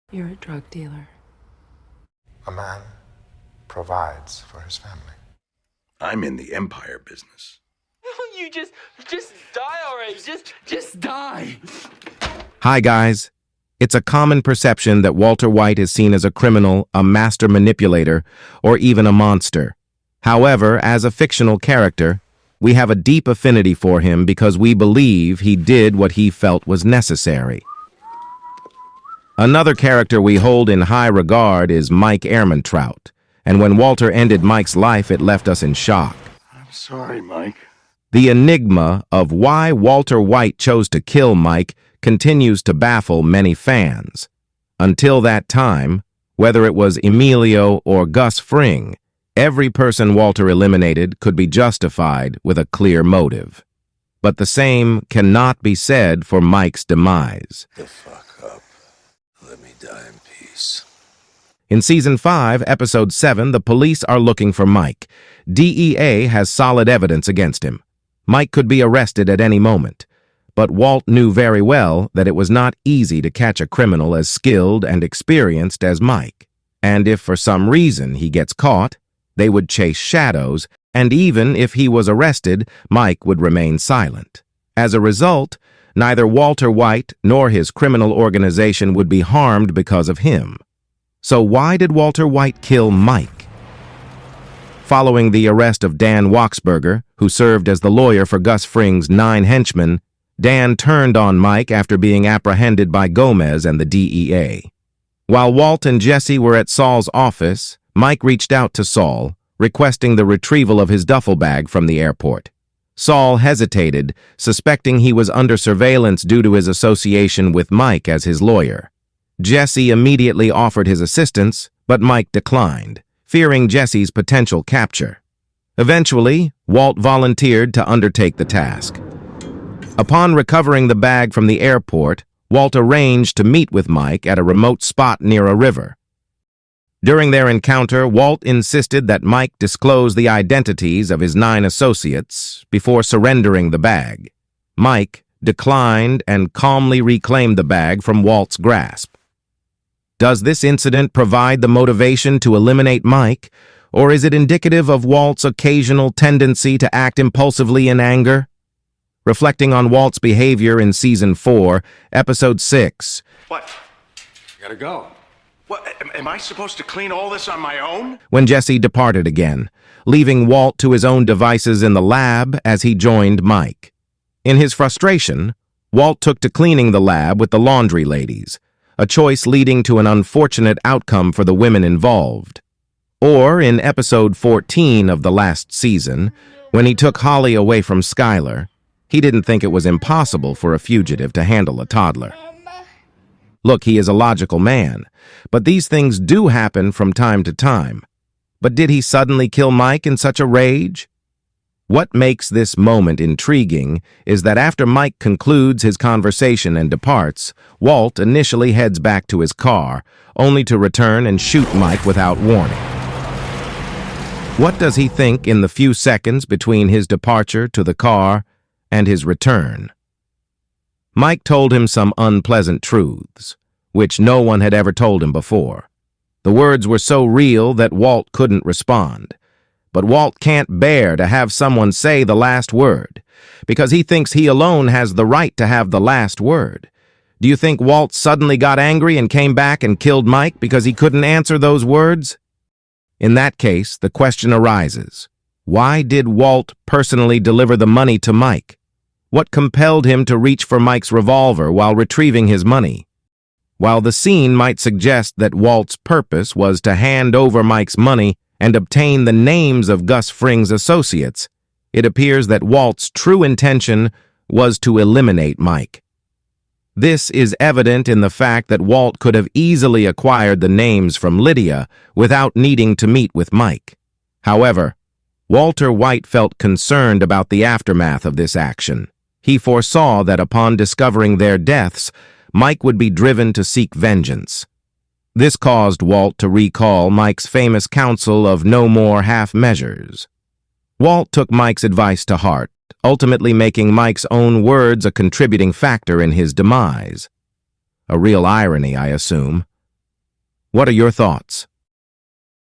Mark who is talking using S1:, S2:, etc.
S1: You're a drug dealer.
S2: A man provides for his family.
S3: I'm in the empire business.
S4: You just die already. Just die.
S5: Hi, guys. It's a common perception that Walter White is seen as a criminal, a master manipulator, or even a monster. However, as a fictional character, we have a deep affinity for him because we believe he did what he felt was necessary. Another character we hold in high regard is Mike Ehrmantraut, and when Walter ended Mike's life, it left us in shock.
S3: I'm sorry, Mike.
S5: The enigma of why Walter White chose to kill Mike continues to baffle many fans. Until that time, whether it was Emilio or Gus Fring, every person Walter eliminated could be justified with a clear motive. But the same cannot be said for Mike's demise.
S3: The fuck up. Let me die in peace.
S5: In Season 5, Episode 7, the police are looking for Mike. DEA has solid evidence against him. Mike could be arrested at any moment. But Walt knew very well that it was not easy to catch a criminal as skilled and experienced as Mike. And if for some reason he gets caught, they would chase shadows, and even if he was arrested, Mike would remain silent. As a result, neither Walter White nor his criminal organization would be harmed because of him. So why did Walter White kill Mike? Following the arrest of Dan Waxberger, who served as the lawyer for Gus Fring's 9 henchmen, Dan turned on Mike after being apprehended by Gomez and the DEA. While Walt and Jesse were at Saul's office, Mike reached out to Saul, requesting the retrieval of his duffel bag from the airport. Saul hesitated, suspecting he was under surveillance due to his association with Mike as his lawyer. Jesse immediately offered his assistance, but Mike declined, fearing Jesse's potential capture. Eventually, Walt volunteered to undertake the task. Upon recovering the bag from the airport, Walt arranged to meet with Mike at a remote spot near a river. During their encounter, Walt insisted that Mike disclose the identities of his 9 associates before surrendering the bag. Mike declined and calmly reclaimed the bag from Walt's grasp. Does this incident provide the motivation to eliminate Mike, or is it indicative of Walt's occasional tendency to act impulsively in anger? Reflecting on Walt's behavior in Season 4, Episode 6.
S3: What? I gotta go. What? Am I supposed to clean all this on my own?
S5: When Jesse departed again, leaving Walt to his own devices in the lab as he joined Mike. In his frustration, Walt took to cleaning the lab with the laundry ladies, a choice leading to an unfortunate outcome for the women involved. Or in Episode 14 of the last season, when he took Holly away from Skylar, he didn't think it was impossible for a fugitive to handle a toddler. Look, he is a logical man, but these things do happen from time to time. But did he suddenly kill Mike in such a rage? What makes this moment intriguing is that after Mike concludes his conversation and departs, Walt initially heads back to his car, only to return and shoot Mike without warning. What does he think in the few seconds between his departure to the car and his return? Mike told him some unpleasant truths, which no one had ever told him before. The words were so real that Walt couldn't respond. But Walt can't bear to have someone say the last word, because he thinks he alone has the right to have the last word. Do you think Walt suddenly got angry and came back and killed Mike because he couldn't answer those words? In that case, the question arises, why did Walt personally deliver the money to Mike? What compelled him to reach for Mike's revolver while retrieving his money? While the scene might suggest that Walt's purpose was to hand over Mike's money and obtain the names of Gus Fring's associates, it appears that Walt's true intention was to eliminate Mike. This is evident in the fact that Walt could have easily acquired the names from Lydia without needing to meet with Mike. However, Walter White felt concerned about the aftermath of this action. He foresaw that upon discovering their deaths, Mike would be driven to seek vengeance. This caused Walt to recall Mike's famous counsel of no more half measures. Walt took Mike's advice to heart, ultimately making Mike's own words a contributing factor in his demise. A real irony, I assume. What are your thoughts?